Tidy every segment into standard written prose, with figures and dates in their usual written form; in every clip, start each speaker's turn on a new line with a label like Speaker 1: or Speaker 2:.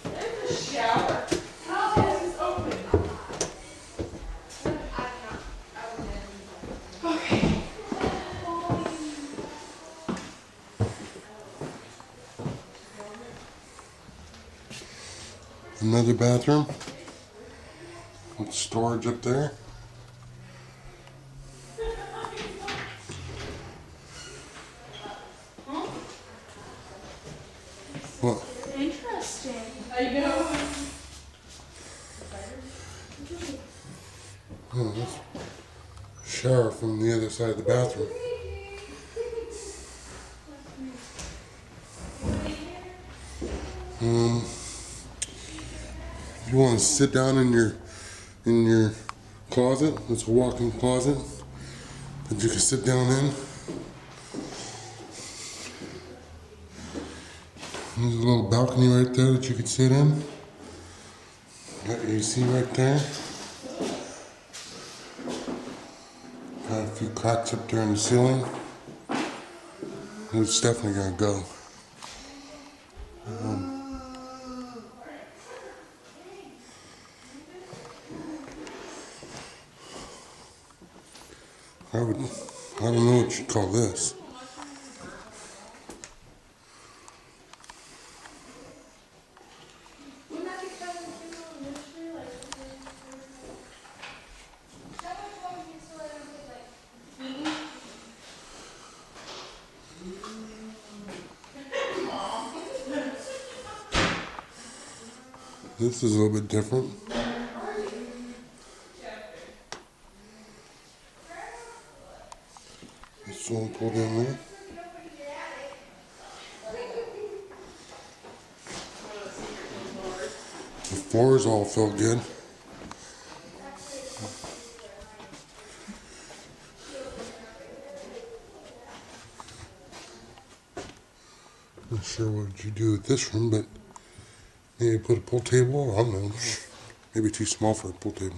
Speaker 1: There's a shower. Oh, this is open. Okay.
Speaker 2: Another bathroom with storage up there. What?
Speaker 1: Interesting. I know.
Speaker 2: Oh, that's shower from the other side of the bathroom. If you want to sit down in your closet, it's a walk-in closet that you can sit down in. There's a little balcony right there that you can sit in. Got AC right there. Got a few cracks up there in the ceiling. It's definitely gonna go. I don't know what you call this. This is a little bit different. Swimming pool down there. The floors all feel good. Not sure what you do with this room, but maybe put a pool table. I don't know. Maybe too small for a pool table.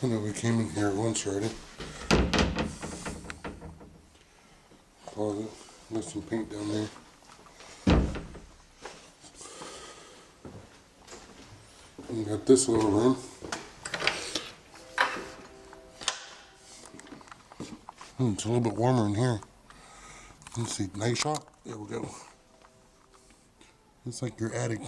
Speaker 2: I know we came in here once already. Closet. There's some paint down there. We got this little room. It's a little bit warmer in here. Let's see, night shot. There we go. It's like your attic.